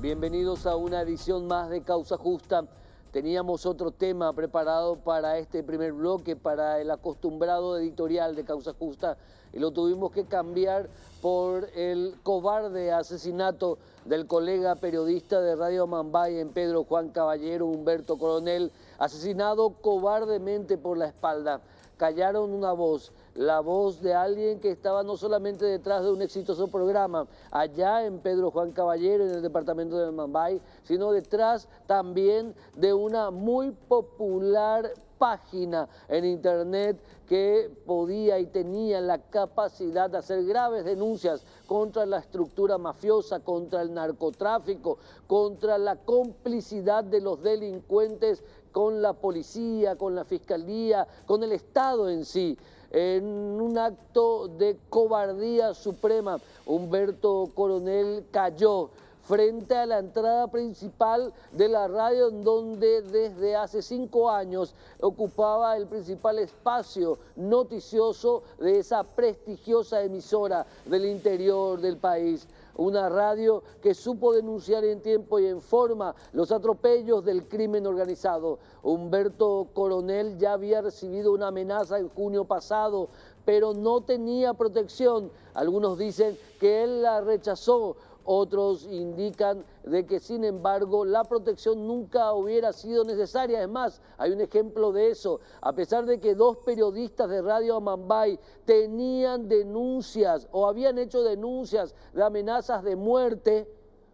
Bienvenidos a una edición más de Causa Justa. Teníamos otro tema preparado para este primer bloque, para el acostumbrado editorial de Causa Justa, y lo tuvimos que cambiar por el cobarde asesinato del colega periodista de Radio Mambay en Pedro Juan Caballero, Humberto Coronel, asesinado cobardemente por la espalda. Callaron una voz, la voz de alguien que estaba no solamente detrás de un exitoso programa allá en Pedro Juan Caballero, en el departamento de Mambay, sino detrás también de una muy popular página en internet que podía y tenía la capacidad de hacer graves denuncias contra la estructura mafiosa, contra el narcotráfico, contra la complicidad de los delincuentes con la policía, con la fiscalía, con el Estado en sí. En un acto de cobardía suprema, Humberto Coronel cayó frente a la entrada principal de la radio, en donde desde hace 5 años ocupaba el principal espacio noticioso de esa prestigiosa emisora del interior del país. Una radio que supo denunciar en tiempo y en forma los atropellos del crimen organizado. Humberto Coronel ya había recibido una amenaza en junio pasado, pero no tenía protección. Algunos dicen que él la rechazó. Otros indican de que, sin embargo, la protección nunca hubiera sido necesaria. Es más, hay un ejemplo de eso. A pesar de que 2 periodistas de Radio Mambay tenían denuncias o habían hecho denuncias de amenazas de muerte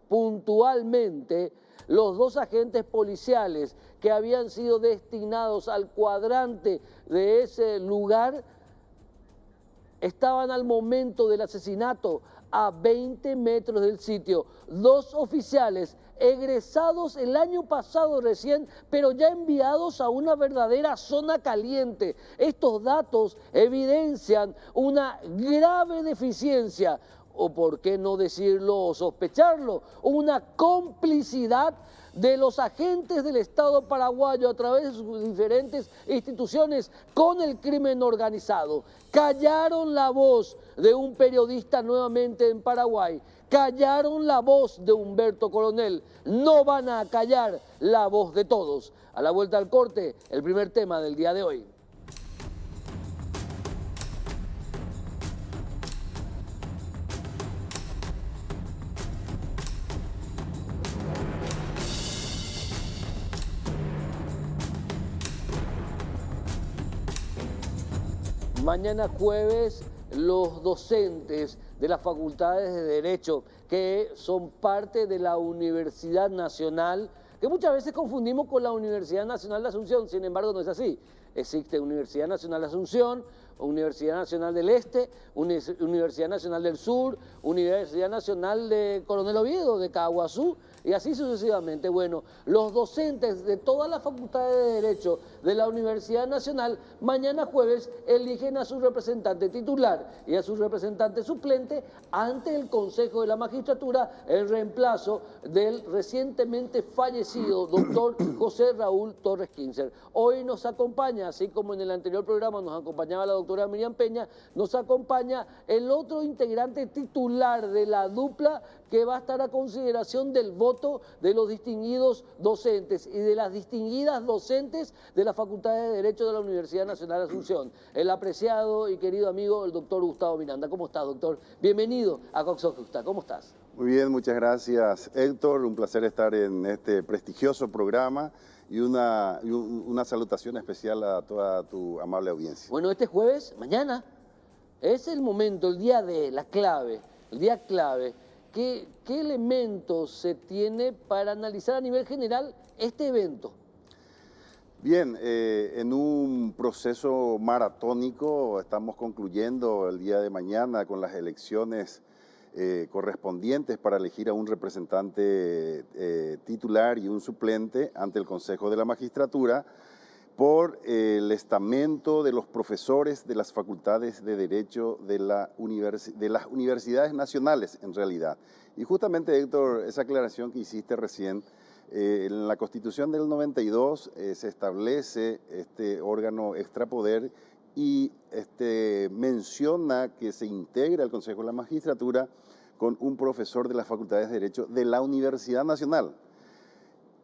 puntualmente, los 2 agentes policiales que habían sido destinados al cuadrante de ese lugar estaban al momento del asesinato a 20 metros del sitio. 2 oficiales egresados el año pasado recién, pero ya enviados a una verdadera zona caliente. Estos datos evidencian una grave deficiencia, o por qué no decirlo o sospecharlo, una complicidad de los agentes del Estado paraguayo a través de sus diferentes instituciones con el crimen organizado. Callaron la voz de un periodista nuevamente en Paraguay, callaron la voz de Humberto Coronel, no van a callar la voz de todos. A la vuelta al corte, el primer tema del día de hoy. Mañana jueves, los docentes de las facultades de Derecho, que son parte de la Universidad Nacional, que muchas veces confundimos con la Universidad Nacional de Asunción, sin embargo no es así. Existe Universidad Nacional de Asunción, Universidad Nacional del Este, Universidad Nacional del Sur, Universidad Nacional de Coronel Oviedo, de Caguazú, y así sucesivamente. Bueno, los docentes de todas las facultades de Derecho de la Universidad Nacional, mañana jueves eligen a su representante titular y a su representante suplente ante el Consejo de la Magistratura, en reemplazo del recientemente fallecido doctor José Raúl Torres Kinzer. Hoy nos acompaña, así como en el anterior programa nos acompañaba la doctora Miriam Peña, nos acompaña el otro integrante titular de la dupla que va a estar a consideración del voto de los distinguidos docentes y de las distinguidas docentes de la Facultad de Derecho de la Universidad Nacional de Asunción. El apreciado y querido amigo, el doctor Gustavo Miranda. ¿Cómo está, doctor? Bienvenido a Causa Justa. ¿Cómo estás? Muy bien, muchas gracias, Héctor. Un placer estar en este prestigioso programa y una salutación especial a toda tu amable audiencia. Bueno, este jueves, mañana, es el momento, el día de la clave, el día clave. ¿Qué elementos se tiene para analizar a nivel general este evento? Bien, en un proceso maratónico estamos concluyendo el día de mañana con las elecciones correspondientes para elegir a un representante titular y un suplente ante el Consejo de la Magistratura por el estamento de los profesores de las facultades de Derecho de las universidades nacionales, en realidad. Y justamente, Héctor, esa aclaración que hiciste recién, en la Constitución del 92 se establece este órgano extrapoder y menciona que se integra al Consejo de la Magistratura con un profesor de las Facultades de Derecho de la Universidad Nacional.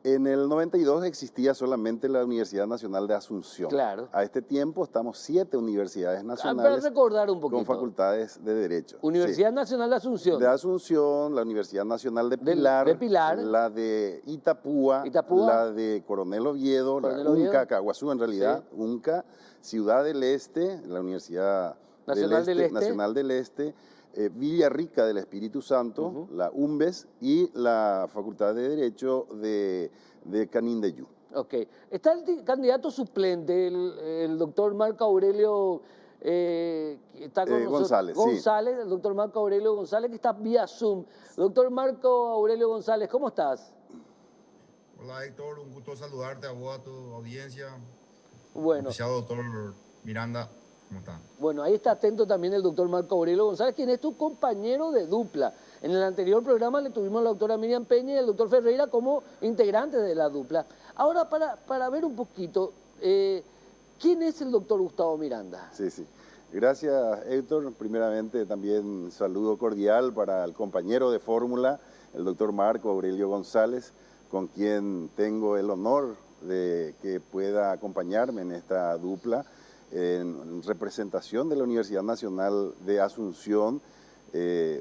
En el 92 existía solamente la Universidad Nacional de Asunción. Claro. A este tiempo estamos 7 universidades Para nacionales recordar un con poquito. facultades de Derecho. Universidad Sí. Nacional de Asunción. De Asunción, la Universidad Nacional de de Pilar, Pilar, la de Itapúa, la de Coronel Oviedo, Coronel la Oviedo. UNCA, Caguazú en realidad, Sí. UNCA, Ciudad del Este, la Universidad Nacional del Este. Nacional del Este, Villarrica del Espíritu Santo, la UMBES y la Facultad de Derecho de Canindeyú. Ok. Está el candidato suplente, el doctor Marco Aurelio está con nosotros. González, sí. El doctor Marco Aurelio González, que está vía Zoom. Doctor Marco Aurelio González, ¿cómo estás? Hola Héctor, un gusto saludarte a vos, a tu audiencia. Bueno. Apreciado doctor Miranda, ¿cómo está? Bueno, ahí está atento también el doctor Marco Aurelio González, quien es tu compañero de dupla. En el anterior programa le tuvimos a la doctora Miriam Peña y al doctor Ferreira como integrantes de la dupla. Ahora, para ver un poquito, ¿quién es el doctor Gustavo Miranda? Sí, sí. Gracias, Héctor. Primeramente, también un saludo cordial para el compañero de fórmula, el doctor Marco Aurelio González, con quien tengo el honor de que pueda acompañarme en esta dupla en representación de la Universidad Nacional de Asunción,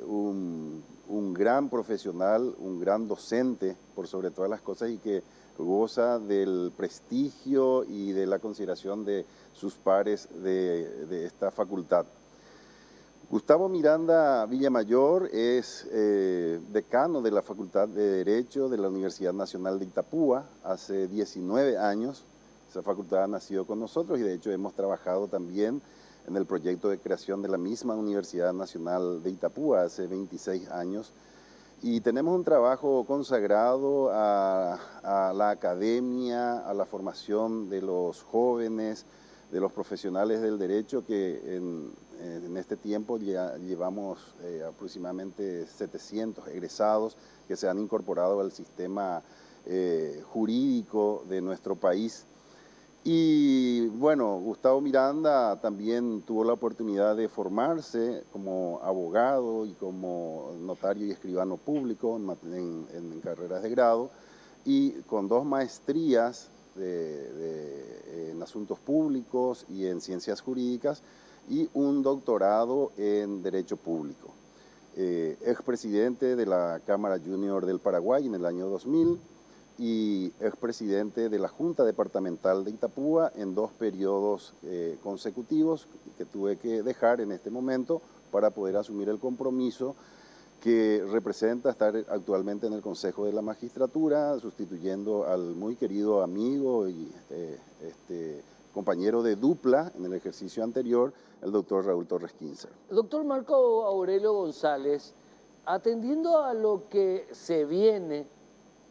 un gran profesional, un gran docente, por sobre todas las cosas, y que goza del prestigio y de la consideración de sus pares de esta facultad. Gustavo Miranda Villamayor es decano de la Facultad de Derecho de la Universidad Nacional de Itapúa hace 19 años. Esa facultad ha nacido con nosotros y de hecho hemos trabajado también en el proyecto de creación de la misma Universidad Nacional de Itapúa hace 26 años. Y tenemos un trabajo consagrado a la academia, a la formación de los jóvenes, de los profesionales del derecho, que en este tiempo ya llevamos aproximadamente 700 egresados que se han incorporado al sistema jurídico de nuestro país. Y bueno, Gustavo Miranda también tuvo la oportunidad de formarse como abogado y como notario y escribano público en carreras de grado, y con 2 maestrías en asuntos públicos y en ciencias jurídicas y un doctorado en derecho público. Expresidente de la Cámara Junior del Paraguay en el año 2000 y expresidente de la Junta Departamental de Itapúa en 2 periodos consecutivos que tuve que dejar en este momento para poder asumir el compromiso que representa estar actualmente en el Consejo de la Magistratura, sustituyendo al muy querido amigo y compañero de dupla en el ejercicio anterior, el doctor Raúl Torres Quinzer. Doctor Marco Aurelio González, atendiendo a lo que se viene,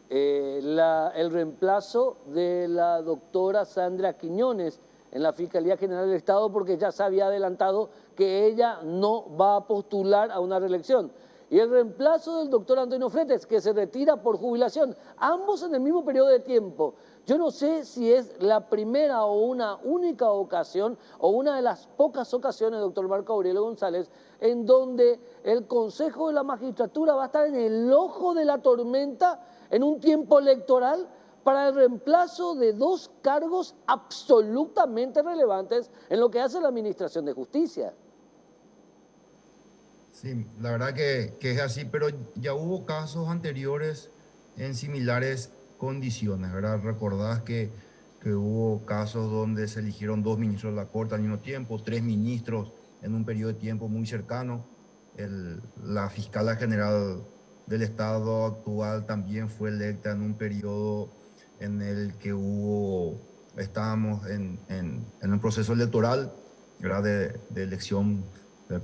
el reemplazo de la doctora Sandra Quiñones en la Fiscalía General del Estado, porque ya se había adelantado que ella no va a postular a una reelección. Y el reemplazo del doctor Antonio Fretes, que se retira por jubilación, ambos en el mismo periodo de tiempo. Yo no sé si es la primera o una única ocasión, o una de las pocas ocasiones, doctor Marco Aurelio González, en donde el Consejo de la Magistratura va a estar en el ojo de la tormenta en un tiempo electoral para el reemplazo de 2 cargos absolutamente relevantes en lo que hace la Administración de Justicia. Sí, la verdad que es así, pero ya hubo casos anteriores en similares condiciones, ¿verdad? Recordás que hubo casos donde se eligieron 2 ministros de la Corte al mismo tiempo, 3 ministros en un periodo de tiempo muy cercano. La fiscala general del Estado actual también fue electa en un periodo en el que estábamos en un proceso electoral, ¿verdad? De elección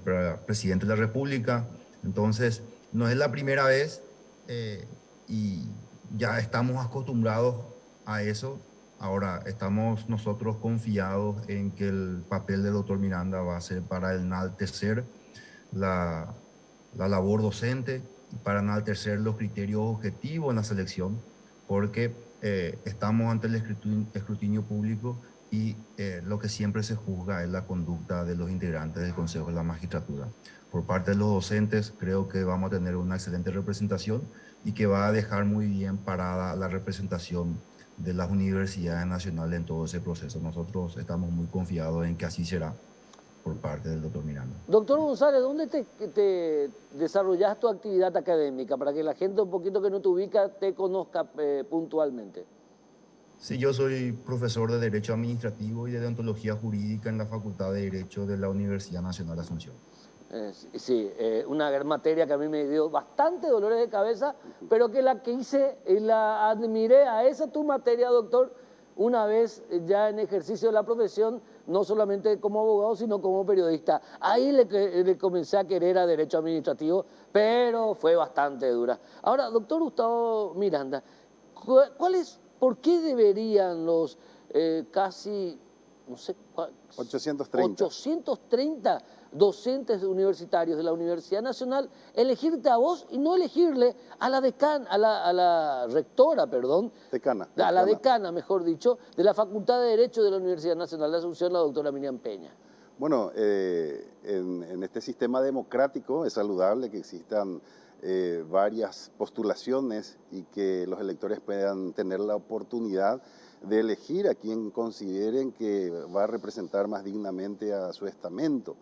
para presidente de la República. Entonces, no es la primera vez y ya estamos acostumbrados a eso. Ahora, estamos nosotros confiados en que el papel del doctor Miranda va a ser para enaltecer la labor docente, para enaltecer los criterios objetivos en la selección, porque estamos ante el escrutinio público y lo que siempre se juzga es la conducta de los integrantes del Consejo de la Magistratura. Por parte de los docentes, creo que vamos a tener una excelente representación y que va a dejar muy bien parada la representación de las universidades nacionales en todo ese proceso. Nosotros estamos muy confiados en que así será por parte del doctor Miranda. Doctor González, ¿dónde te desarrollas tu actividad académica para que la gente un poquito que no te ubica te conozca puntualmente? Sí, yo soy profesor de Derecho Administrativo y de Deontología Jurídica en la Facultad de Derecho de la Universidad Nacional de Asunción. Sí, una gran materia que a mí me dio bastante dolores de cabeza, pero que la que hice y la admiré a esa tu materia, doctor, una vez ya en ejercicio de la profesión, no solamente como abogado, sino como periodista. Ahí le comencé a querer a Derecho Administrativo, pero fue bastante dura. Ahora, doctor Gustavo Miranda, ¿por qué deberían los casi, no sé, 830 docentes universitarios de la Universidad Nacional elegirte a vos y no elegirle a la a la rectora, perdón, a la decana, mejor dicho, de la Facultad de Derecho de la Universidad Nacional de Asunción, la doctora Miriam Peña? Bueno, en este sistema democrático es saludable que existan varias postulaciones y que los electores puedan tener la oportunidad de elegir a quien consideren que va a representar más dignamente a su estamento.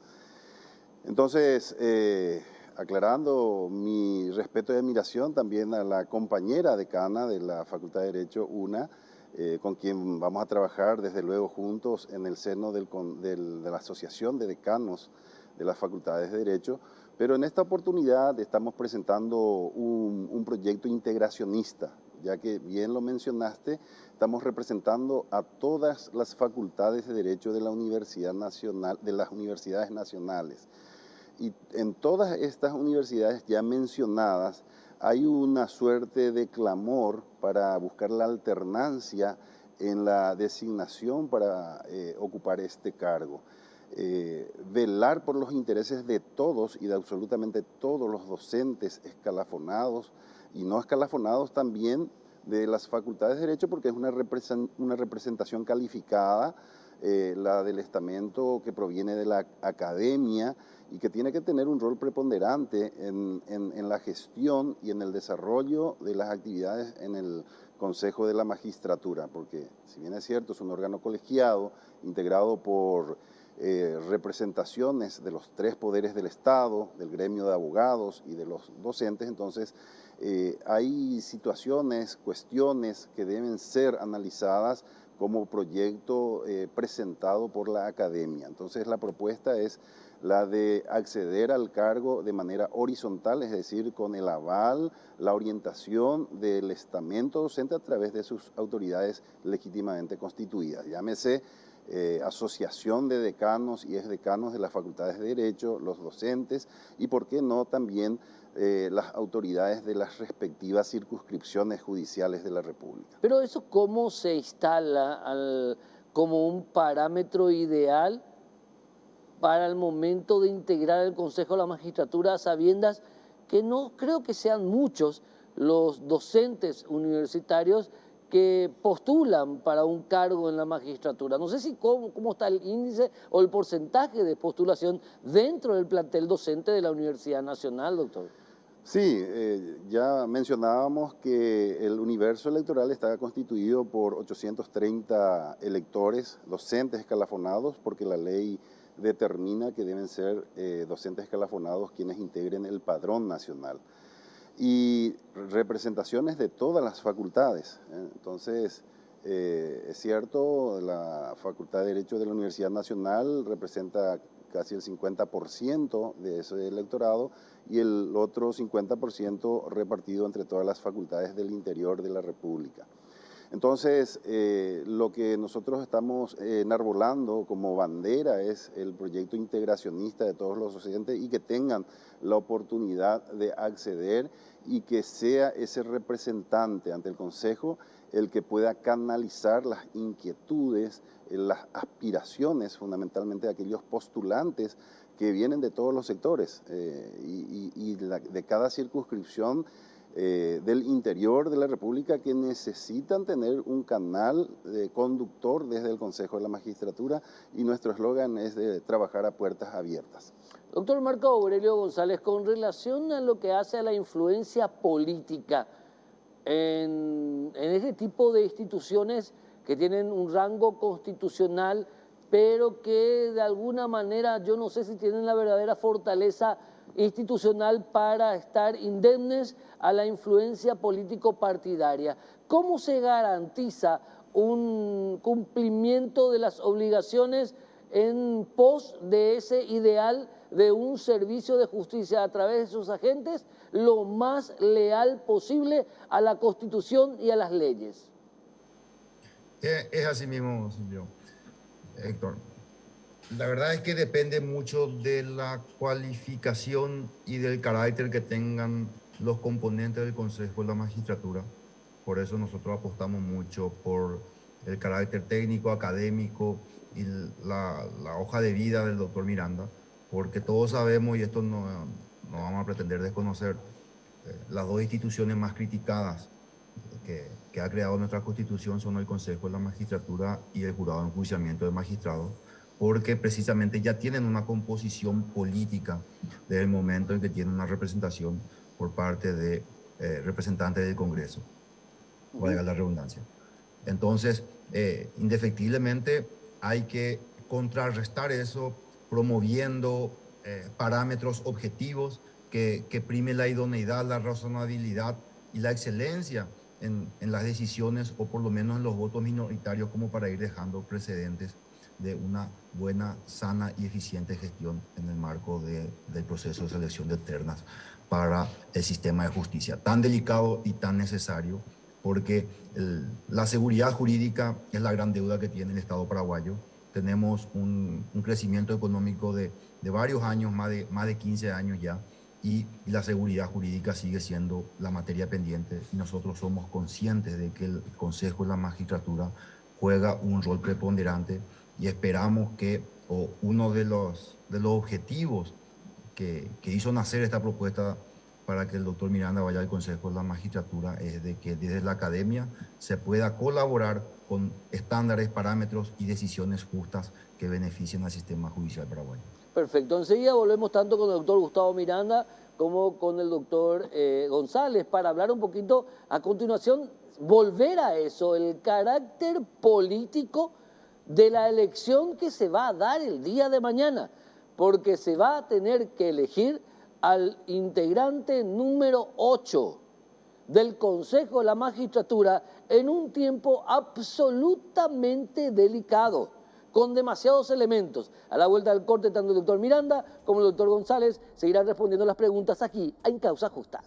Entonces, aclarando mi respeto y admiración también a la compañera decana de la Facultad de Derecho, con quien vamos a trabajar desde luego juntos en el seno de la Asociación de Decanos de las Facultades de Derecho, pero en esta oportunidad estamos presentando un proyecto integracionista, ya que bien lo mencionaste, estamos representando a todas las facultades de Derecho de la Universidad Nacional, de las universidades nacionales. Y en todas estas universidades ya mencionadas hay una suerte de clamor para buscar la alternancia en la designación para ocupar este cargo. Velar por los intereses de todos y de absolutamente todos los docentes escalafonados y no escalafonados también de las facultades de Derecho, porque es una representación calificada, la del estamento que proviene de la academia y que tiene que tener un rol preponderante en la gestión y en el desarrollo de las actividades en el Consejo de la Magistratura, porque si bien es cierto, es un órgano colegiado integrado por representaciones de los tres poderes del Estado, del gremio de abogados y de los docentes, entonces hay situaciones, cuestiones que deben ser analizadas como proyecto presentado por la academia. Entonces la propuesta es la de acceder al cargo de manera horizontal, es decir, con el aval, la orientación del estamento docente a través de sus autoridades legítimamente constituidas. Llámese asociación de decanos y exdecanos de las facultades de Derecho, los docentes y, por qué no, también las autoridades de las respectivas circunscripciones judiciales de la República. Pero eso, ¿cómo se instala como un parámetro ideal para el momento de integrar el Consejo de la Magistratura, a sabiendas que no creo que sean muchos los docentes universitarios que postulan para un cargo en la magistratura? No sé si cómo está el índice o el porcentaje de postulación dentro del plantel docente de la Universidad Nacional, doctor. Sí, ya mencionábamos que el universo electoral está constituido por 830 electores, docentes escalafonados, porque la ley determina que deben ser docentes escalafonados quienes integren el padrón nacional. Y representaciones de todas las facultades. Entonces, es cierto, la Facultad de Derecho de la Universidad Nacional representa casi el 50% de ese electorado y el otro 50% repartido entre todas las facultades del interior de la República. Entonces, lo que nosotros estamos enarbolando como bandera es el proyecto integracionista de todos los docentes y que tengan la oportunidad de acceder y que sea ese representante ante el Consejo el que pueda canalizar las inquietudes, las aspiraciones fundamentalmente de aquellos postulantes que vienen de todos los sectores y de cada circunscripción del interior de la República que necesitan tener un canal conductor desde el Consejo de la Magistratura, y nuestro eslogan es de trabajar a puertas abiertas. Doctor Marco Aurelio González, con relación a lo que hace a la influencia política en este tipo de instituciones que tienen un rango constitucional, pero que de alguna manera yo no sé si tienen la verdadera fortaleza institucional para estar indemnes a la influencia político-partidaria. ¿Cómo se garantiza un cumplimiento de las obligaciones en pos de ese ideal de un servicio de justicia a través de sus agentes lo más leal posible a la Constitución y a las leyes? Es así mismo, Silvio. Héctor, la verdad es que depende mucho de la cualificación y del carácter que tengan los componentes del Consejo de la Magistratura. Por eso nosotros apostamos mucho por el carácter técnico, académico y la hoja de vida del doctor Miranda, porque todos sabemos, y esto no vamos a pretender desconocer, las dos instituciones más criticadas que ha creado nuestra Constitución son el Consejo de la Magistratura y el Jurado de Enjuiciamiento de Magistrados, porque precisamente ya tienen una composición política desde el momento en que tienen una representación por parte de representantes del Congreso, valga la redundancia. Entonces, indefectiblemente hay que contrarrestar eso promoviendo parámetros objetivos que prime la idoneidad, la razonabilidad y la excelencia en las decisiones, o por lo menos en los votos minoritarios, como para ir dejando precedentes de una buena, sana y eficiente gestión en el marco del proceso de selección de ternas para el sistema de justicia, tan delicado y tan necesario, porque la seguridad jurídica es la gran deuda que tiene el Estado paraguayo. Tenemos un crecimiento económico de varios años, más de 15 años ya, y la seguridad jurídica sigue siendo la materia pendiente, y nosotros somos conscientes de que el Consejo de la Magistratura juega un rol preponderante, y esperamos que uno de los objetivos que hizo nacer esta propuesta para que el doctor Miranda vaya al Consejo de la Magistratura es de que desde la academia se pueda colaborar con estándares, parámetros y decisiones justas que beneficien al sistema judicial paraguayo. Perfecto, enseguida volvemos tanto con el doctor Gustavo Miranda como con el doctor González para hablar un poquito a continuación, volver a eso, el carácter político de la elección que se va a dar el día de mañana, porque se va a tener que elegir al integrante número 8 del Consejo de la Magistratura en un tiempo absolutamente delicado, con demasiados elementos. A la vuelta del corte, tanto el doctor Miranda como el doctor González seguirán respondiendo las preguntas aquí en Causa Justa.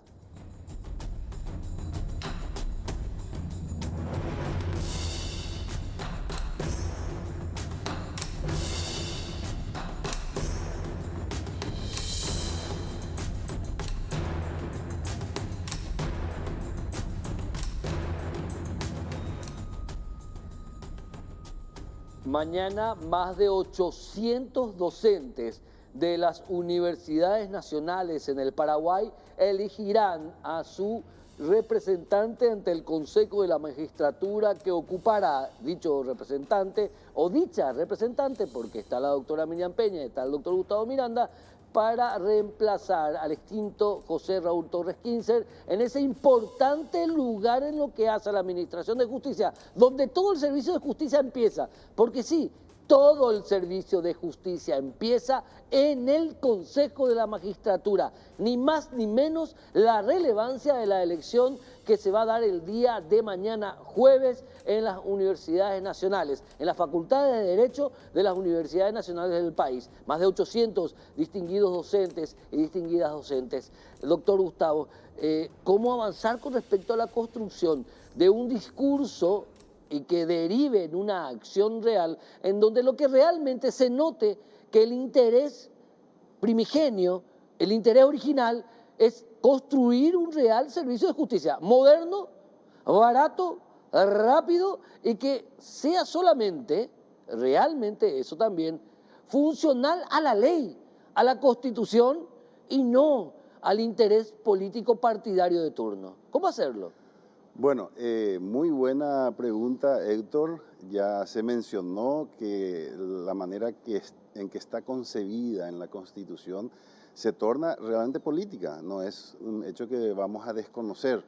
Mañana más de 800 docentes de las universidades nacionales en el Paraguay elegirán a su representante ante el Consejo de la Magistratura, que ocupará dicho representante o dicha representante, porque está la doctora Miriam Peña y está el doctor Gustavo Miranda, para reemplazar al extinto José Raúl Torres Kinzer en ese importante lugar en lo que hace a la Administración de Justicia, donde todo el servicio de justicia empieza, porque sí, todo el servicio de justicia empieza en el Consejo de la Magistratura, ni más ni menos la relevancia de la elección que se va a dar el día de mañana jueves en las universidades nacionales, en las facultades de Derecho de las universidades nacionales del país. Más de 800 distinguidos docentes y distinguidas docentes. Doctor Gustavo, ¿cómo avanzar con respecto a la construcción de un discurso y que derive en una acción real, en donde lo que realmente se note que el interés primigenio, el interés original, es construir un real servicio de justicia moderno, barato, rápido, y que sea solamente, realmente eso también, funcional a la ley, a la Constitución, y no al interés político partidario de turno. ¿Cómo hacerlo? Bueno, muy buena pregunta, Héctor. Ya se mencionó que la manera en que está concebida en la Constitución se torna realmente política, no es un hecho que vamos a desconocer.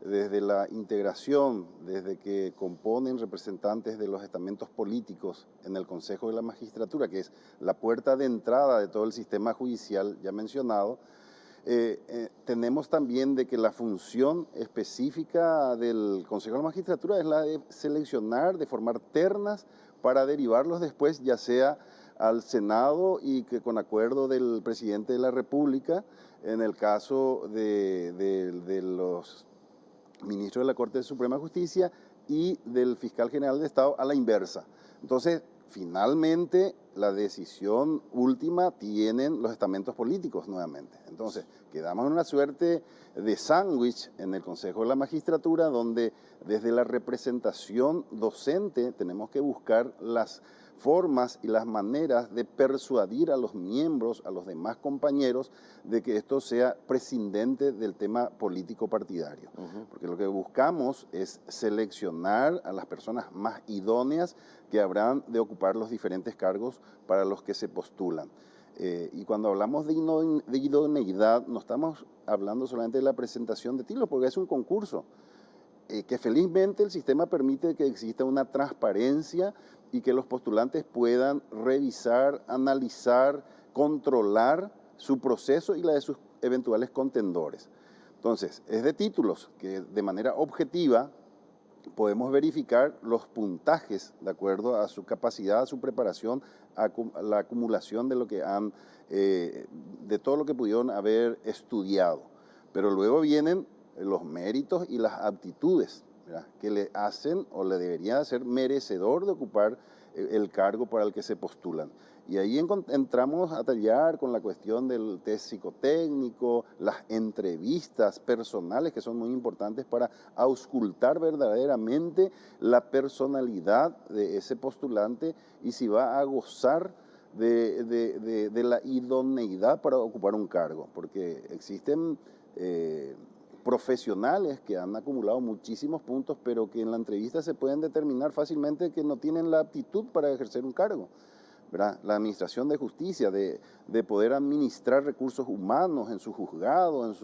Desde la integración, desde que componen representantes de los estamentos políticos en el Consejo de la Magistratura, que es la puerta de entrada de todo el sistema judicial ya mencionado, tenemos también de que la función específica del Consejo de la Magistratura es la de seleccionar, de formar ternas para derivarlos después, ya sea al Senado y que con acuerdo del presidente de la República, en el caso de los ministros de la Corte de Suprema Justicia y del fiscal general de Estado a la inversa. Entonces, finalmente, la decisión última tienen los estamentos políticos nuevamente. Entonces, quedamos en una suerte de sándwich en el Consejo de la Magistratura, donde desde la representación docente tenemos que buscar las formas y las maneras de persuadir a los miembros, a los demás compañeros, de que esto sea prescindente del tema político partidario. Porque lo que buscamos es seleccionar a las personas más idóneas que habrán de ocupar los diferentes cargos para los que se postulan. Y cuando hablamos de idoneidad, no estamos hablando solamente de la presentación de títulos, porque es un concurso. Que felizmente el sistema permite que exista una transparencia y que los postulantes puedan revisar, analizar, controlar su proceso y la de sus eventuales contendores. Entonces, es de títulos que de manera objetiva podemos verificar los puntajes de acuerdo a su capacidad, a su preparación, a la acumulación de lo que han, de todo lo que pudieron haber estudiado. Pero luego vienen los méritos y las aptitudes, ¿verdad?, que le hacen o le deberían hacer merecedor de ocupar el cargo para el que se postulan. Y ahí entramos a tallar con la cuestión del test psicotécnico, las entrevistas personales que son muy importantes para auscultar verdaderamente la personalidad de ese postulante y si va a gozar de la idoneidad para ocupar un cargo, porque existen profesionales que han acumulado muchísimos puntos, pero que en la entrevista se pueden determinar fácilmente que no tienen la aptitud para ejercer un cargo, ¿verdad? La administración de justicia, de poder administrar recursos humanos en sus juzgados,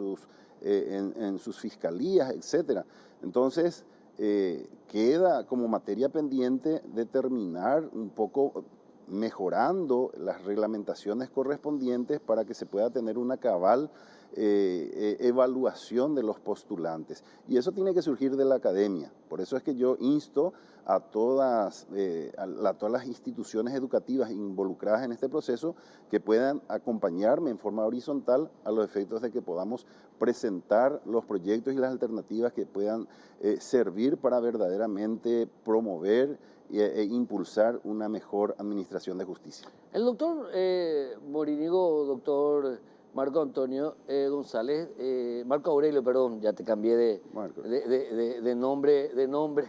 en sus fiscalías, etc. Entonces, queda como materia pendiente determinar un poco, mejorando las reglamentaciones correspondientes para que se pueda tener una cabal evaluación de los postulantes. Y eso tiene que surgir de la academia. Por eso es que yo insto a todas las instituciones educativas involucradas en este proceso que puedan acompañarme en forma horizontal a los efectos de que podamos presentar los proyectos y las alternativas que puedan servir para verdaderamente promover e impulsar una mejor administración de justicia. El doctor Morínigo, doctor Marco Antonio González, Marco Aurelio, perdón, ya te cambié de nombre,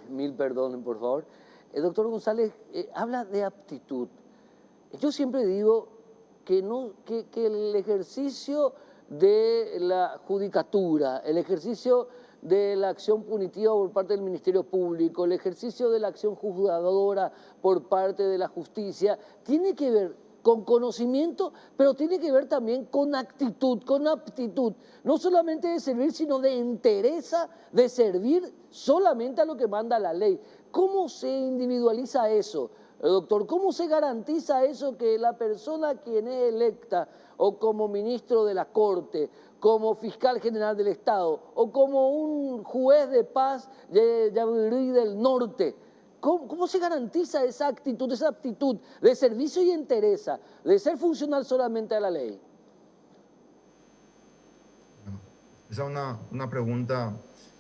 mil perdonen, por favor. El doctor González habla de aptitud. Yo siempre digo que el ejercicio de la judicatura, el ejercicio de la acción punitiva por parte del Ministerio Público, el ejercicio de la acción juzgadora por parte de la justicia, tiene que ver con conocimiento, pero tiene que ver también con actitud, con aptitud, no solamente de servir, sino de entereza de servir solamente a lo que manda la ley. ¿Cómo se individualiza eso, doctor? ¿Cómo se garantiza eso, que la persona quien es electa o como ministro de la Corte, como fiscal general del Estado o como un juez de paz de Yaburí del Norte, ¿cómo se garantiza esa actitud, esa aptitud de servicio y entereza, de ser funcional solamente a la ley? Esa es una pregunta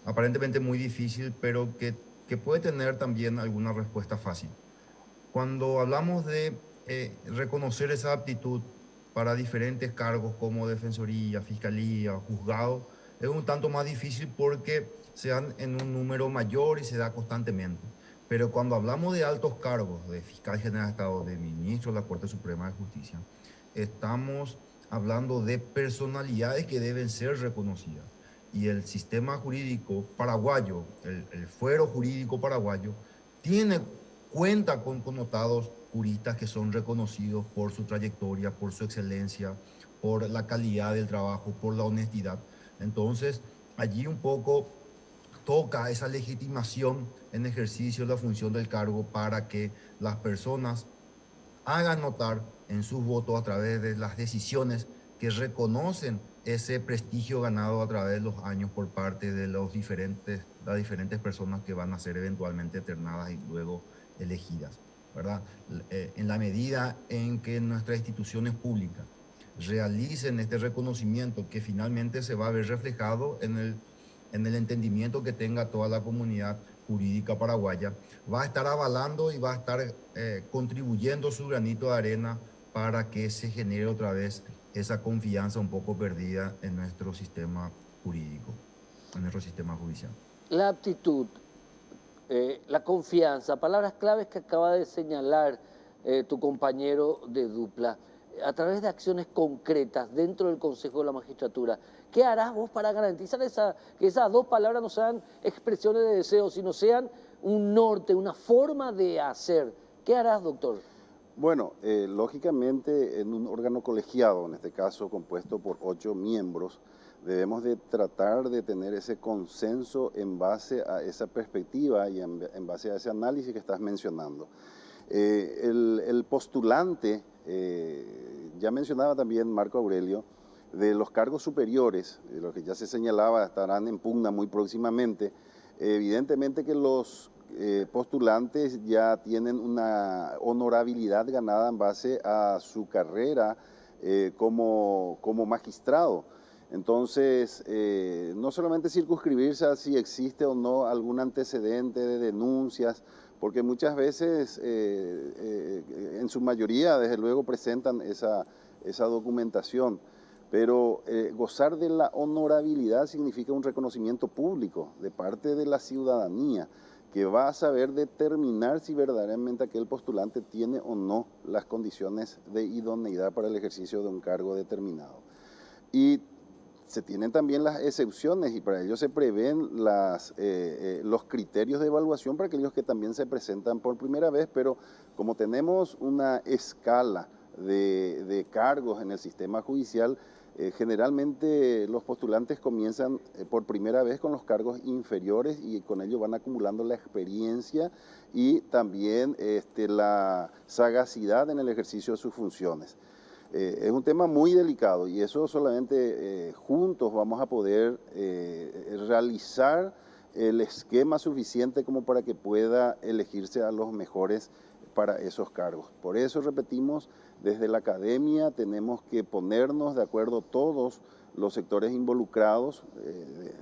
aparentemente muy difícil, pero que puede tener también alguna respuesta fácil. Cuando hablamos de reconocer esa aptitud para diferentes cargos como defensoría, fiscalía, juzgado, es un tanto más difícil porque se dan en un número mayor y se da constantemente. Pero cuando hablamos de altos cargos, de fiscal general de Estado, de ministro de la Corte Suprema de Justicia, estamos hablando de personalidades que deben ser reconocidas. Y el sistema jurídico paraguayo, el fuero jurídico paraguayo, cuenta con connotados juristas que son reconocidos por su trayectoria, por su excelencia, por la calidad del trabajo, por la honestidad. Entonces, allí un poco toca esa legitimación en ejercicio de la función del cargo para que las personas hagan notar en sus votos a través de las decisiones que reconocen ese prestigio ganado a través de los años por parte de las diferentes personas que van a ser eventualmente ternadas y luego elegidas, ¿verdad? En la medida en que nuestras instituciones públicas realicen este reconocimiento que finalmente se va a ver reflejado en el entendimiento que tenga toda la comunidad jurídica paraguaya, va a estar avalando y va a estar contribuyendo su granito de arena para que se genere otra vez esa confianza un poco perdida en nuestro sistema jurídico, en nuestro sistema judicial. La aptitud, la confianza, palabras claves que acaba de señalar tu compañero de dupla, a través de acciones concretas dentro del Consejo de la Magistratura. ¿Qué harás vos para garantizar que esas dos palabras no sean expresiones de deseo, sino sean un norte, una forma de hacer? ¿Qué harás, doctor? Bueno, lógicamente en un órgano colegiado, en este caso compuesto por 8 miembros, debemos de tratar de tener ese consenso en base a esa perspectiva y en base a ese análisis que estás mencionando. El postulante, ya mencionaba también Marco Aurelio, de los cargos superiores, de los que ya se señalaba estarán en pugna muy próximamente, evidentemente que los postulantes ya tienen una honorabilidad ganada en base a su carrera como magistrado. Entonces, no solamente circunscribirse a si existe o no algún antecedente de denuncias, porque muchas veces, en su mayoría, desde luego, presentan esa documentación. Pero gozar de la honorabilidad significa un reconocimiento público de parte de la ciudadanía, que va a saber determinar si verdaderamente aquel postulante tiene o no las condiciones de idoneidad para el ejercicio de un cargo determinado. Y se tienen también las excepciones y para ello se prevén los criterios de evaluación para aquellos que también se presentan por primera vez, pero como tenemos una escala de cargos en el sistema judicial, generalmente los postulantes comienzan por primera vez con los cargos inferiores y con ello van acumulando la experiencia y también la sagacidad en el ejercicio de sus funciones. Es un tema muy delicado y eso solamente juntos vamos a poder realizar el esquema suficiente como para que pueda elegirse a los mejores para esos cargos. Por eso repetimos, desde la academia tenemos que ponernos de acuerdo todos los sectores involucrados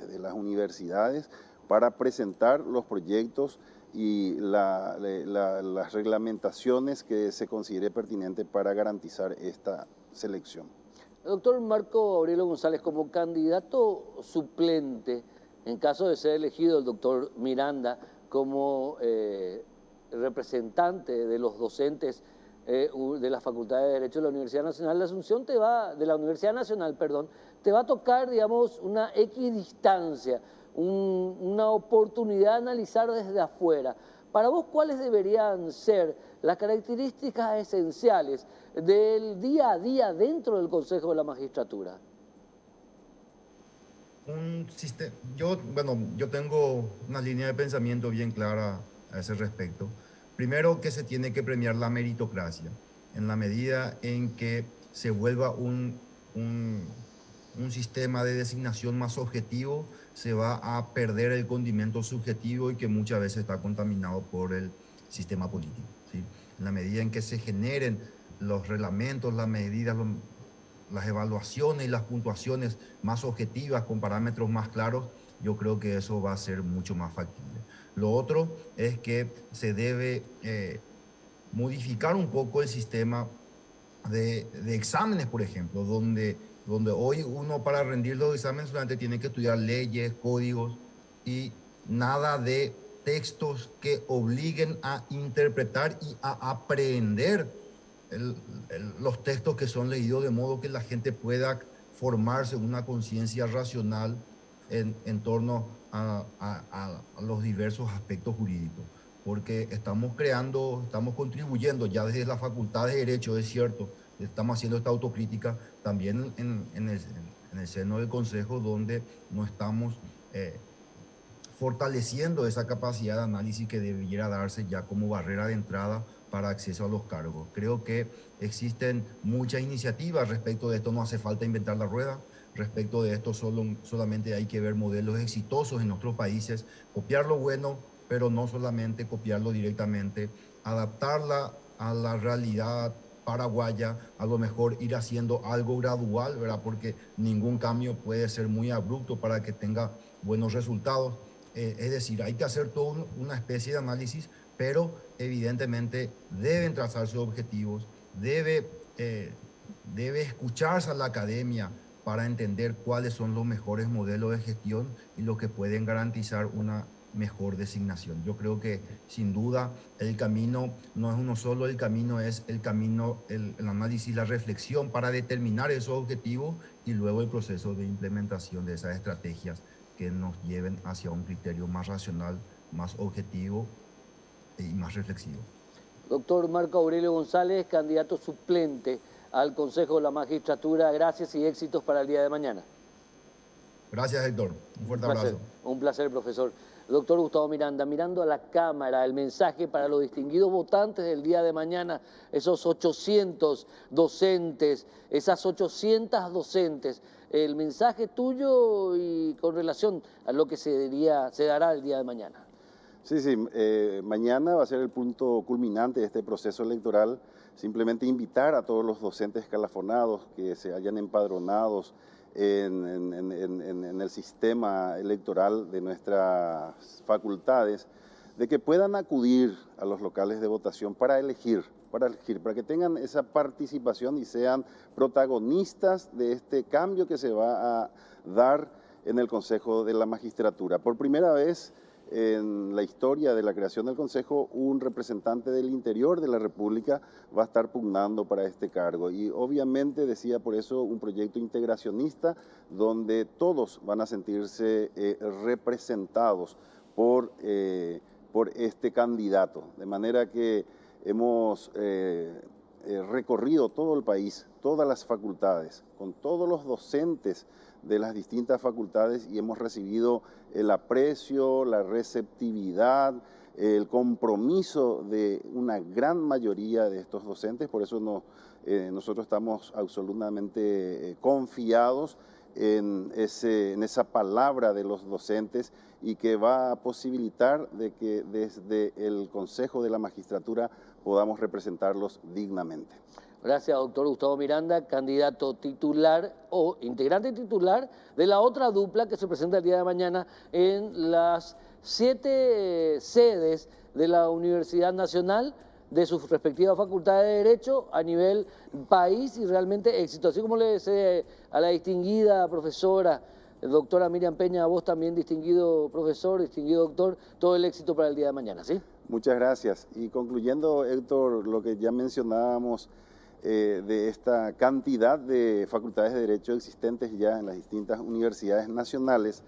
de las universidades para presentar los proyectos y las reglamentaciones que se considere pertinente para garantizar esta selección. Doctor Marco Aurelio González, como candidato suplente, en caso de ser elegido el doctor Miranda como representante de los docentes de la Facultad de Derecho de la Universidad Nacional de Asunción, te va a tocar, digamos, una equidistancia, una oportunidad de analizar desde afuera. Para vos, ¿cuáles deberían ser las características esenciales del día a día dentro del Consejo de la Magistratura? Yo tengo una línea de pensamiento bien clara a ese respecto. Primero, que se tiene que premiar la meritocracia, en la medida en que se vuelva un sistema de designación más objetivo, se va a perder el condimento subjetivo y que muchas veces está contaminado por el sistema político, ¿sí? En la medida en que se generen los reglamentos, las medidas, las evaluaciones y las puntuaciones más objetivas con parámetros más claros, yo creo que eso va a ser mucho más factible. Lo otro es que se debe modificar un poco el sistema de exámenes, por ejemplo, donde hoy uno para rendir los exámenes solamente tiene que estudiar leyes, códigos y nada de textos que obliguen a interpretar y a aprender los textos que son leídos de modo que la gente pueda formarse una conciencia racional en torno a los diversos aspectos jurídicos. Porque estamos contribuyendo ya desde la Facultad de Derecho, es cierto, estamos haciendo esta autocrítica también en el seno del Consejo, donde no estamos fortaleciendo esa capacidad de análisis que debiera darse ya como barrera de entrada para acceso a los cargos. Creo que existen muchas iniciativas respecto de esto, no hace falta inventar la rueda. Respecto de esto solamente hay que ver modelos exitosos en nuestros países, copiar lo bueno, pero no solamente copiarlo directamente, adaptarla a la realidad paraguaya, a lo mejor ir haciendo algo gradual, ¿verdad? Porque ningún cambio puede ser muy abrupto para que tenga buenos resultados. Es decir, hay que hacer toda una especie de análisis, pero evidentemente deben trazarse objetivos, debe escucharse a la academia para entender cuáles son los mejores modelos de gestión y los que pueden garantizar una mejor designación. Yo creo que sin duda el camino no es uno solo, el camino es el análisis, la reflexión para determinar esos objetivos y luego el proceso de implementación de esas estrategias que nos lleven hacia un criterio más racional, más objetivo y más reflexivo. Doctor Marco Aurelio González, candidato suplente al Consejo de la Magistratura, gracias y éxitos para el día de mañana. Gracias, Héctor. Un fuerte abrazo. Un placer, profesor. Doctor Gustavo Miranda, mirando a la Cámara, el mensaje para los distinguidos votantes del día de mañana, esos 800 docentes, esas 800 docentes, el mensaje tuyo y con relación a lo que se dará el día de mañana. Sí, mañana va a ser el punto culminante de este proceso electoral. Simplemente invitar a todos los docentes escalafonados que se hayan empadronados en el sistema electoral de nuestras facultades, de que puedan acudir a los locales de votación para elegir, para que tengan esa participación y sean protagonistas de este cambio que se va a dar en el Consejo de la Magistratura. Por primera vez en la historia de la creación del Consejo, un representante del interior de la República va a estar pugnando para este cargo. Y obviamente, decía por eso, un proyecto integracionista donde todos van a sentirse representados por este candidato. De manera que hemos recorrido todo el país, todas las facultades, con todos los docentes de las distintas facultades y hemos recibido el aprecio, la receptividad, el compromiso de una gran mayoría de estos docentes. Por eso nosotros estamos absolutamente confiados en esa palabra de los docentes y que va a posibilitar de que desde el Consejo de la Magistratura podamos representarlos dignamente. Gracias, doctor Gustavo Miranda, candidato titular o integrante titular de la otra dupla que se presenta el día de mañana en las 7 sedes de la Universidad Nacional de sus respectivas facultades de Derecho a nivel país y realmente éxito. Así como le deseo a la distinguida profesora, doctora Miriam Peña, a vos también distinguido profesor, distinguido doctor, todo el éxito para el día de mañana, ¿sí? Muchas gracias. Y concluyendo, Héctor, lo que ya mencionábamos, de esta cantidad de facultades de Derecho existentes ya en las distintas universidades nacionales,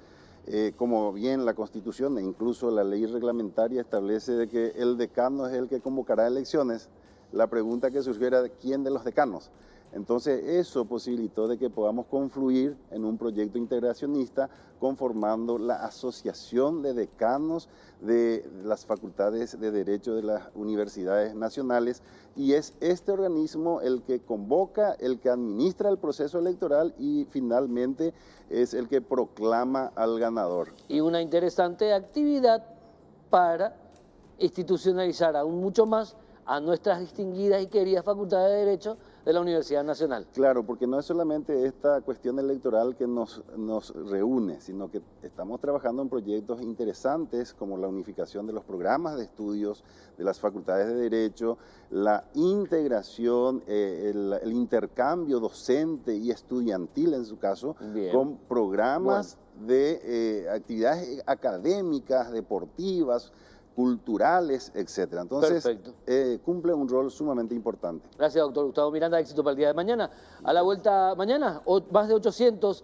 como bien la Constitución e incluso la ley reglamentaria establece de que el decano es el que convocará elecciones. La pregunta que surgió era ¿quién de los decanos? Entonces eso posibilitó de que podamos confluir en un proyecto integracionista conformando la Asociación de Decanos de las Facultades de Derecho de las Universidades Nacionales y es este organismo el que convoca, el que administra el proceso electoral y finalmente es el que proclama al ganador. Y una interesante actividad para institucionalizar aún mucho más a nuestras distinguidas y queridas facultades de Derecho de la Universidad Nacional. Claro, porque no es solamente esta cuestión electoral que nos reúne, sino que estamos trabajando en proyectos interesantes como la unificación de los programas de estudios de las facultades de Derecho, la integración, el intercambio docente y estudiantil en su caso, bien, con programas de actividades académicas, deportivas, culturales, etc. Entonces, Perfecto. cumple un rol sumamente importante. Gracias, doctor Gustavo Miranda. Éxito para el día de mañana. A la vuelta mañana, más de 800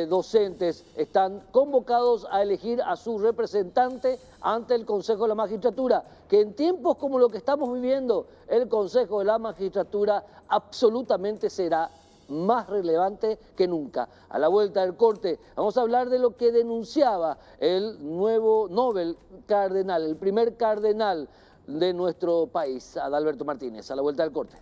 docentes están convocados a elegir a su representante ante el Consejo de la Magistratura, que en tiempos como lo que estamos viviendo, el Consejo de la Magistratura absolutamente será más relevante que nunca. A la vuelta del corte vamos a hablar de lo que denunciaba el nuevo Nobel cardenal, el primer cardenal de nuestro país, Adalberto Martínez. A la vuelta del corte.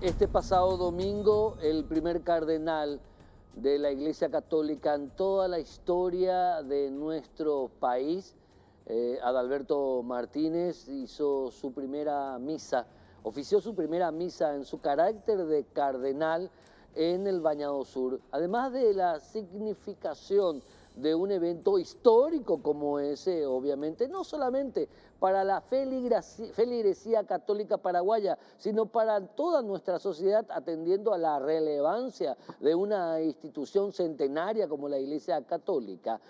Este pasado domingo, el primer cardenal de la Iglesia Católica en toda la historia de nuestro país, Adalberto Martínez, hizo su primera misa, ofició su primera misa en su carácter de cardenal en el Bañado Sur. Además de la significación de un evento histórico como ese, obviamente, no solamente para la feligresía católica paraguaya, sino para toda nuestra sociedad, atendiendo a la relevancia de una institución centenaria como la Iglesia Católica.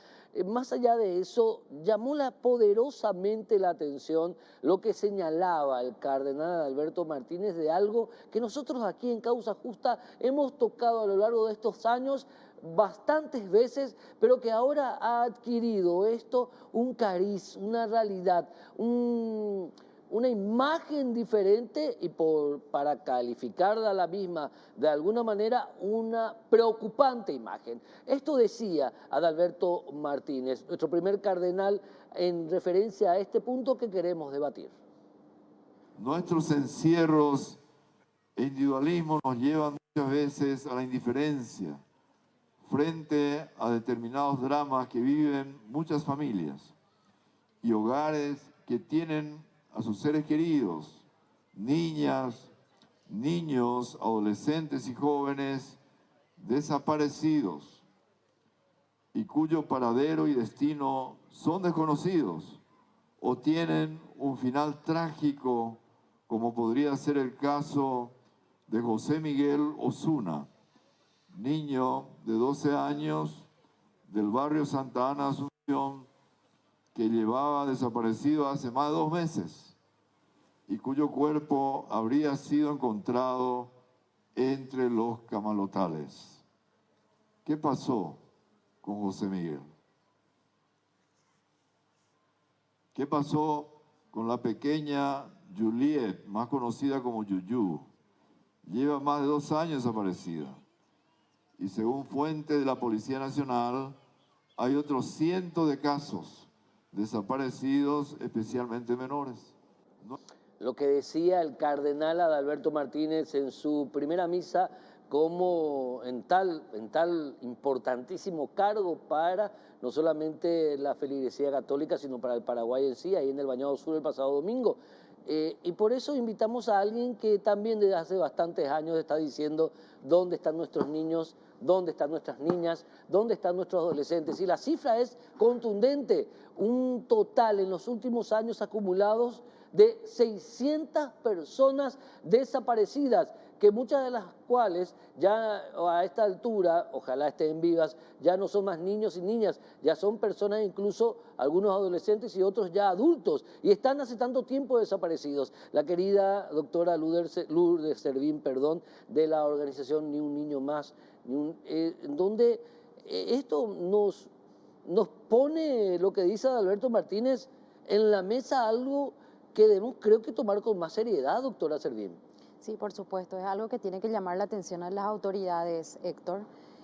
Más allá de eso, llamó poderosamente la atención lo que señalaba el cardenal Adalberto Martínez de algo que nosotros aquí en Causa Justa hemos tocado a lo largo de estos años bastantes veces, pero que ahora ha adquirido esto un cariz, una realidad, una imagen diferente y para calificarla a la misma de alguna manera una preocupante imagen. Esto decía Adalberto Martínez, nuestro primer cardenal, en referencia a este punto que queremos debatir. Nuestros encierros e individualismo nos llevan muchas veces a la indiferencia frente a determinados dramas que viven muchas familias y hogares que tienen a sus seres queridos, niñas, niños, adolescentes y jóvenes desaparecidos y cuyo paradero y destino son desconocidos o tienen un final trágico, como podría ser el caso de José Miguel Osuna, niño de 12 años del barrio Santa Ana Asunción, que llevaba desaparecido hace más de 2 meses y cuyo cuerpo habría sido encontrado entre los camalotales. ¿Qué pasó con José Miguel? ¿Qué pasó con la pequeña Juliet, más conocida como Yuyu? Lleva más de 2 años desaparecida. Y según fuentes de la Policía Nacional, hay otros cientos de casos desaparecidos, especialmente menores. Lo que decía el cardenal Adalberto Martínez en su primera misa, como en tal importantísimo cargo para no solamente la feligresía católica, sino para el Paraguay en sí, ahí en el Bañado Sur el pasado domingo. Y por eso invitamos a alguien que también desde hace bastantes años está diciendo dónde están nuestros niños, dónde están nuestras niñas, dónde están nuestros adolescentes. Y la cifra es contundente, un total en los últimos años acumulados de 600 personas desaparecidas, que muchas de las cuales ya a esta altura, ojalá estén vivas, ya no son más niños y niñas, ya son personas, incluso algunos adolescentes y otros ya adultos, y están hace tanto tiempo desaparecidos. La querida doctora Lourdes Servín, de la organización Ni un Niño Más, donde esto nos pone, lo que dice Adalberto Martínez, en la mesa algo que debemos, creo que, tomar con más seriedad, doctora Servín. Sí, por supuesto, es algo que tiene que llamar la atención a las autoridades, Héctor.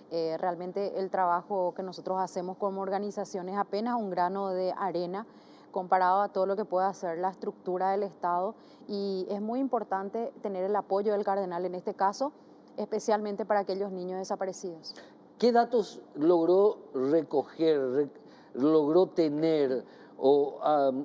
Realmente el trabajo que nosotros hacemos como organización es apenas un grano de arena comparado a todo lo que puede hacer la estructura del Estado, y es muy importante tener el apoyo del cardenal en este caso, especialmente para aquellos niños desaparecidos. ¿Qué datos logró recoger, logró tener o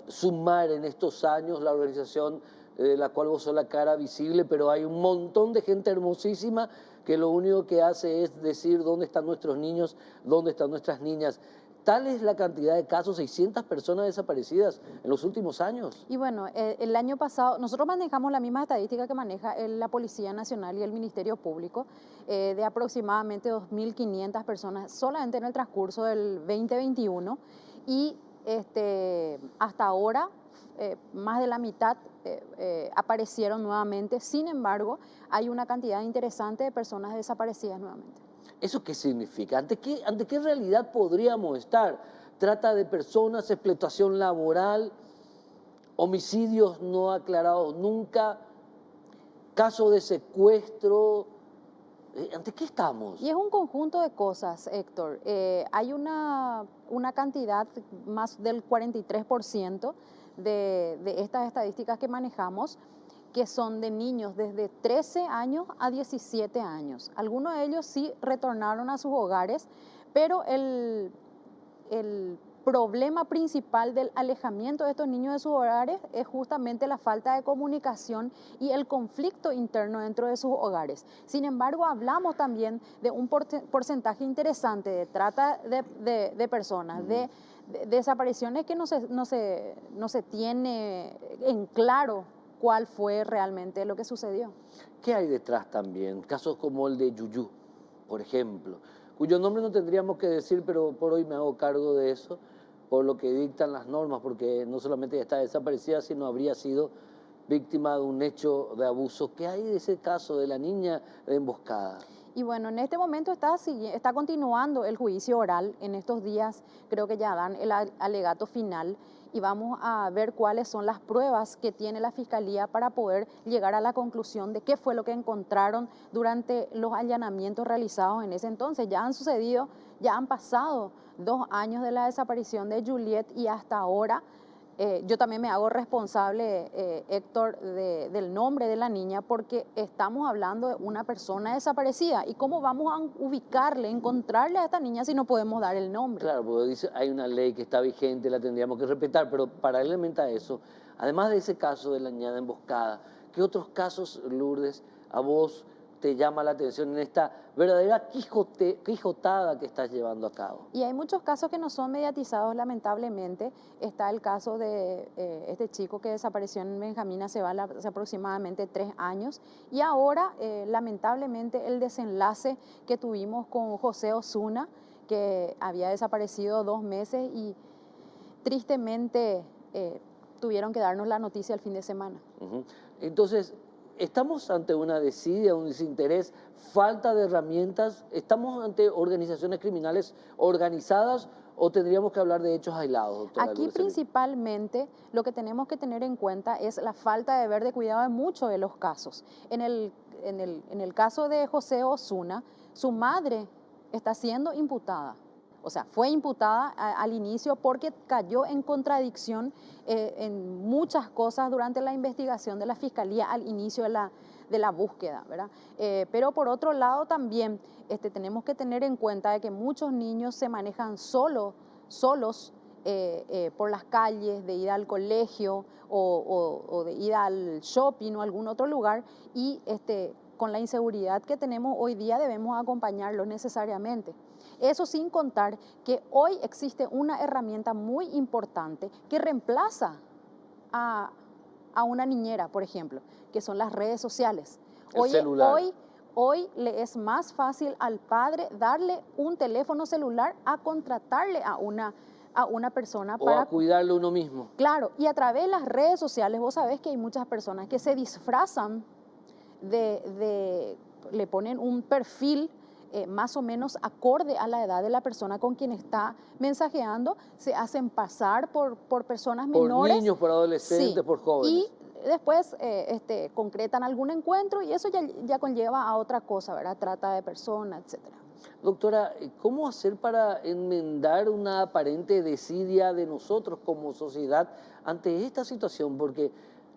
sumar en estos años la organización de la cual vos sos la cara visible, pero hay un montón de gente hermosísima que lo único que hace es decir dónde están nuestros niños, dónde están nuestras niñas? Tal es la cantidad de casos, 600 personas desaparecidas en los últimos años. Y bueno, el año pasado, nosotros manejamos la misma estadística que maneja la Policía Nacional y el Ministerio Público, de aproximadamente 2.500 personas solamente en el transcurso del 2021. Y hasta ahora, más de la mitad aparecieron nuevamente. Sin embargo, hay una cantidad interesante de personas desaparecidas nuevamente. ¿Eso qué significa? ¿Ante qué realidad podríamos estar? ¿Trata de personas, explotación laboral, homicidios no aclarados nunca, caso de secuestro? ¿Ante qué estamos? Y es un conjunto de cosas, Héctor. Hay una cantidad, más del 43% de estas estadísticas que manejamos, que son de niños desde 13 años a 17 años. Algunos de ellos sí retornaron a sus hogares, pero el problema principal del alejamiento de estos niños de sus hogares es justamente la falta de comunicación y el conflicto interno dentro de sus hogares. Sin embargo, hablamos también de un porcentaje interesante de trata de personas, de desapariciones que no se tiene en claro cuál fue realmente lo que sucedió. ¿Qué hay detrás también? Casos como el de Yuyú, por ejemplo, cuyo nombre no tendríamos que decir, pero por hoy me hago cargo de eso, por lo que dictan las normas, porque no solamente está desaparecida, sino habría sido víctima de un hecho de abuso. ¿Qué hay de ese caso de la niña emboscada? Y bueno, en este momento está continuando el juicio oral. En estos días creo que ya dan el alegato final y vamos a ver cuáles son las pruebas que tiene la Fiscalía para poder llegar a la conclusión de qué fue lo que encontraron durante los allanamientos realizados en ese entonces. Ya han pasado 2 años de la desaparición de Juliet y hasta ahora yo también me hago responsable, Héctor, del nombre de la niña, porque estamos hablando de una persona desaparecida. ¿Y cómo vamos a ubicarle, encontrarle a esta niña si no podemos dar el nombre? Claro, porque dice, hay una ley que está vigente, la tendríamos que respetar, pero paralelamente a eso, además de ese caso de la niña emboscada, ¿qué otros casos, Lourdes, a vos te llama la atención en esta verdadera quijotada que estás llevando a cabo? Y hay muchos casos que no son mediatizados, lamentablemente. Está el caso de este chico que desapareció en Benjamín hace aproximadamente 3 años. Y ahora, lamentablemente, el desenlace que tuvimos con José Osuna, que había desaparecido 2 meses y tristemente tuvieron que darnos la noticia el fin de semana. Entonces, ¿estamos ante una desidia, un desinterés, falta de herramientas? ¿Estamos ante organizaciones criminales organizadas o tendríamos que hablar de hechos aislados, doctora Aquí Lourdes? principalmente lo que tenemos que tener en cuenta es la falta de deber de cuidado en muchos de los casos. En el caso de José Osuna, su madre está siendo imputada. O sea, fue imputada al inicio porque cayó en contradicción en muchas cosas durante la investigación de la Fiscalía al inicio de la búsqueda, ¿verdad? Pero por otro lado también tenemos que tener en cuenta de que muchos niños se manejan solos por las calles, de ir al colegio o de ir al shopping o algún otro lugar y con la inseguridad que tenemos hoy día debemos acompañarlos necesariamente. Eso sin contar que hoy existe una herramienta muy importante que reemplaza a una niñera, por ejemplo, que son las redes sociales. El celular. Hoy le es más fácil al padre darle un teléfono celular a contratarle a una persona O para a cuidarlo uno mismo. Claro, y a través de las redes sociales vos sabés que hay muchas personas que se disfrazan le ponen un perfil más o menos acorde a la edad de la persona con quien está mensajeando, se hacen pasar por personas menores. Por niños, por adolescentes, Sí, por jóvenes. y después concretan algún encuentro y eso ya conlleva a otra cosa, ¿verdad? Trata de personas, etcétera. Doctora, ¿cómo hacer para enmendar una aparente desidia de nosotros como sociedad ante esta situación? Porque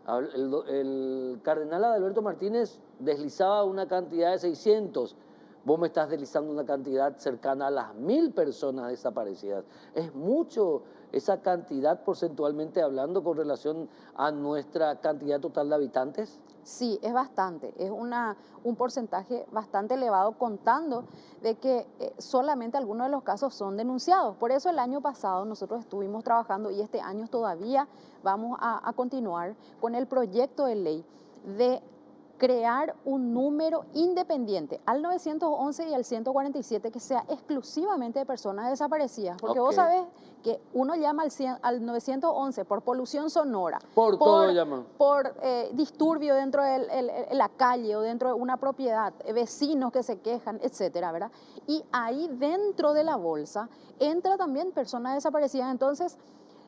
el cardenal Adalberto Martínez deslizaba una cantidad de 600. Vos me estás deslizando una cantidad cercana a las 1000 personas desaparecidas. ¿Es mucho esa cantidad porcentualmente hablando con relación a nuestra cantidad total de habitantes? Sí, es bastante, es un porcentaje bastante elevado contando de que solamente algunos de los casos son denunciados. Por eso el año pasado nosotros estuvimos trabajando y este año todavía vamos a continuar con el proyecto de ley de crear un número independiente al 911 y al 147 que sea exclusivamente de personas desaparecidas. Porque vos sabés que uno llama al 911 por polución sonora, Por todo llaman. por disturbio dentro de la calle o dentro de una propiedad, vecinos que se quejan, etcétera, ¿verdad? Y ahí dentro de la bolsa entra también personas desaparecidas. Entonces,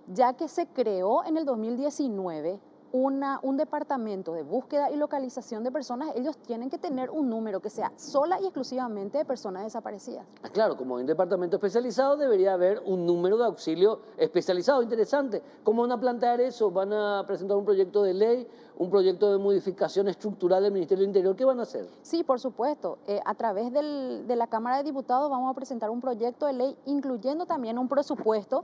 ya que se creó en el 2019 un departamento de búsqueda y localización de personas, ellos tienen que tener un número que sea sola y exclusivamente de personas desaparecidas. Claro, como en un departamento especializado debería haber un número de auxilio especializado. Interesante. ¿Cómo van a plantear eso? ¿Van a presentar un proyecto de ley, un proyecto de modificación estructural del Ministerio del Interior? ¿Qué van a hacer? Sí, por supuesto. A través de la Cámara de Diputados vamos a presentar un proyecto de ley incluyendo también un presupuesto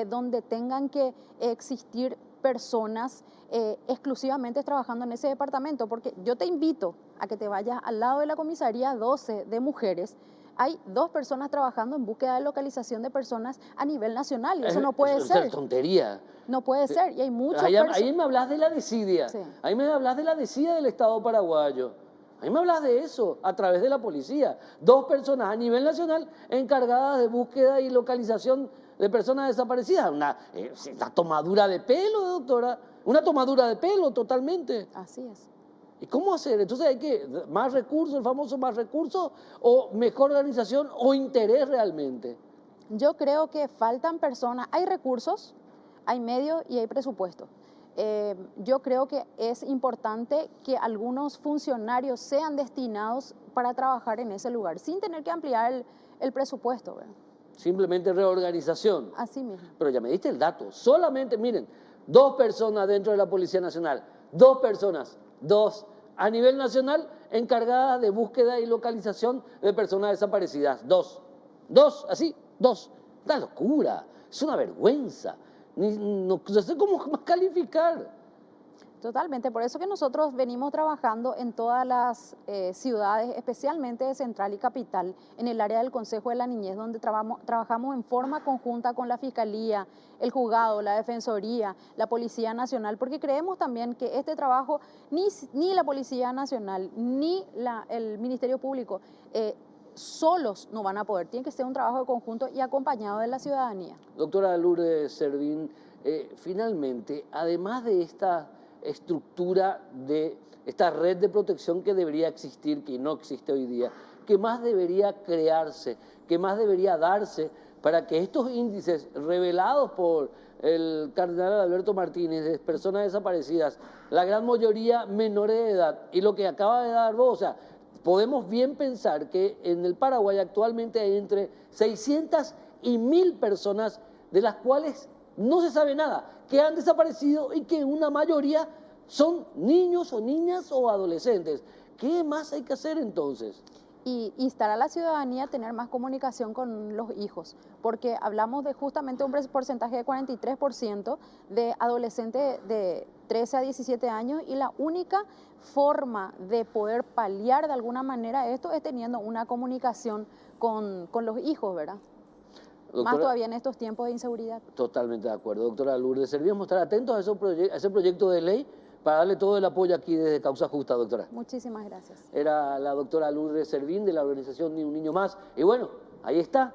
donde tengan que existir personas exclusivamente trabajando en ese departamento, porque yo te invito a que te vayas al lado de la comisaría 12 de mujeres. Hay 2 personas trabajando en búsqueda de localización de personas a nivel nacional y eso no puede ser. Es tontería. No puede ser y hay muchas ahí me hablas de la desidia, sí. Ahí me hablas de la desidia del Estado paraguayo. Ahí me hablas de eso, a través de la policía. 2 personas a nivel nacional encargadas de búsqueda y localización de personas desaparecidas. Una tomadura de pelo, doctora. Una tomadura de pelo totalmente. Así es. ¿Y cómo hacer? Entonces hay que, más recursos, el famoso más recursos, o mejor organización o interés realmente. Yo creo que faltan personas, hay recursos, hay medios y hay presupuesto. Yo creo que es importante que algunos funcionarios sean destinados para trabajar en ese lugar, sin tener que ampliar el presupuesto, ¿verdad? Simplemente reorganización. Así mismo. Pero ya me diste el dato. Solamente, miren, 2 personas dentro de la Policía Nacional. 2 personas. 2 a nivel nacional encargadas de búsqueda y localización de personas desaparecidas. 2. 2, así, 2. Una locura. Es una vergüenza. No sé cómo más calificar. Totalmente, por eso que nosotros venimos trabajando en todas las ciudades, especialmente de Central y Capital, en el área del Consejo de la Niñez, donde trabajamos en forma conjunta con la Fiscalía, el Juzgado, la Defensoría, la Policía Nacional, porque creemos también que este trabajo, ni la Policía Nacional, ni el Ministerio Público, solos no van a poder, tiene que ser un trabajo de conjunto y acompañado de la ciudadanía. Doctora Lourdes Servín, finalmente, además de esta estructura de esta red de protección que debería existir, que no existe hoy día, ¿qué más debería crearse? ¿Qué más debería darse para que estos índices revelados por el cardenal Alberto Martínez de personas desaparecidas, la gran mayoría menores de edad, y lo que acaba de dar vos, o sea, podemos bien pensar que en el Paraguay actualmente hay entre 600 y 1000 personas de las cuales no se sabe nada, que han desaparecido y que una mayoría son niños o niñas o adolescentes. ¿Qué más hay que hacer entonces? Y instar a la ciudadanía a tener más comunicación con los hijos, porque hablamos de justamente un porcentaje de 43% de adolescentes de 13 a 17 años y la única forma de poder paliar de alguna manera esto es teniendo una comunicación con los hijos, ¿verdad? Doctora, más todavía en estos tiempos de inseguridad. Totalmente de acuerdo. Doctora Lourdes, servimos estar atentos a ese proyecto de ley para darle todo el apoyo aquí desde Causa Justa, doctora. Muchísimas gracias. Era la doctora Lourdes Servín de la organización Ni un Niño Más. Y bueno, ahí está.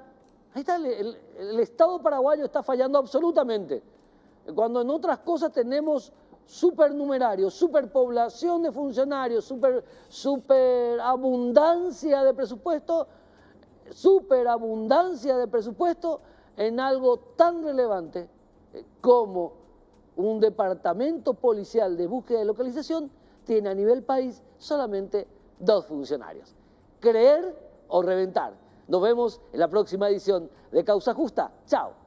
Ahí está, el Estado paraguayo está fallando absolutamente. Cuando en otras cosas tenemos supernumerarios, superpoblación de funcionarios, superabundancia de presupuesto, superabundancia de presupuesto en algo tan relevante como un departamento policial de búsqueda y localización tiene a nivel país solamente 2 funcionarios. Creer o reventar. Nos vemos en la próxima edición de Causa Justa. Chao.